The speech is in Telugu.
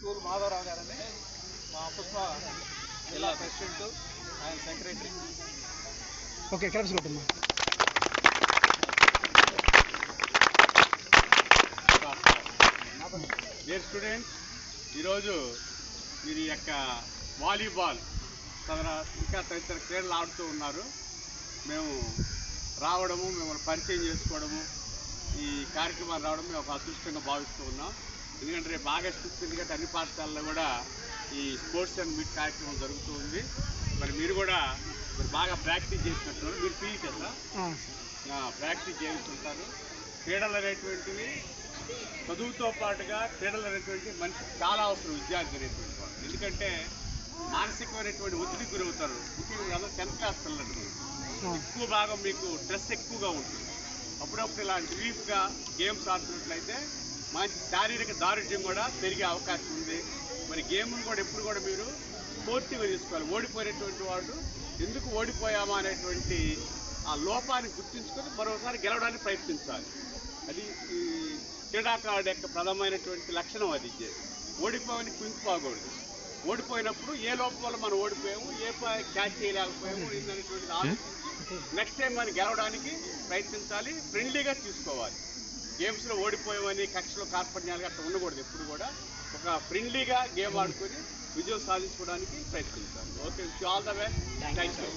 స్కూల్ మాధవరావు గారని మా పుష్ప జిల్లా ప్రెసిడెంట్, ఆయన సెక్రటరీ. ఓకే, క్లాప్స్ కొట్టమ్మా. డియర్ స్టూడెంట్స్, ఈరోజు మీరు ఈ యొక్క వాలీబాల్ ఇంకా తదితర క్రీడలు ఆడుతూ ఉన్నారు. మేము రావడము, మిమ్మల్ని పరిచయం చేసుకోవడము, ఈ కార్యక్రమాలు రావడం మేము ఒక అదృష్టంగా భావిస్తూ ఉన్నాం. ఎందుకంటే రేపు ఆగస్టు 15 అన్ని పాఠశాలలో కూడా ఈ స్పోర్ట్స్ అండ్ మీట్ కార్యక్రమం జరుగుతూ ఉంది. మరి మీరు కూడా బాగా ప్రాక్టీస్ చేసినట్టున్నారు. మీరు పీఈ కదా, ప్రాక్టీస్ చేస్తుంటారు. క్రీడలు అనేటువంటివి చదువుతో పాటుగా క్రీడలు అనేటువంటి మనిషికి చాలా అవసరం, విద్యార్థి అనేటువంటి వాళ్ళు. ఎందుకంటే మానసికమైనటువంటి ఒత్తిడికి గురవుతారు. ముఖ్యంగా 10th క్లాస్ పిల్లలు ఎక్కువ భాగం మీకు స్ట్రెస్ ఎక్కువగా ఉంటుంది. అప్పుడప్పుడు ఇలాంటి రిలీఫ్గా గేమ్స్ ఆడుతున్నట్లయితే మంచి శారీరక దారుఢ్యం కూడా పెరిగే అవకాశం ఉంది. మరి గేమ్ను కూడా ఎప్పుడు కూడా మీరు స్పోర్టివ్గా తీసుకోవాలి. ఓడిపోయినటువంటి వాడు ఎందుకు ఓడిపోయామా అనేటువంటి ఆ లోపాన్ని గుర్తించుకొని మరోసారి గెలవడానికి ప్రయత్నించాలి. అది ఈ క్రీడాకారుడు యొక్క ప్రధానమైనటువంటి లక్షణం. అది ఓడిపోవని కుంగిపోకూడదు. ఓడిపోయినప్పుడు ఏ లోపం వల్ల మనం ఓడిపోయాము, ఏ క్యాచ్ చేయలేకపోయాము అనేటువంటి నెక్స్ట్ టైం మనం గెలవడానికి ప్రయత్నించాలి. ఫ్రెండ్లీగా తీసుకోవాలి. గేమ్స్లో ఓడిపోయామని కక్షలో కార్పణ్యాలుగా అట్లా ఉండకూడదు. ఎప్పుడు కూడా ఒక ఫ్రెండ్లీగా గేమ్ ఆడుకొని విజయం సాధించుకోవడానికి ప్రయత్నించాలి. Okay, all the best. Thank you.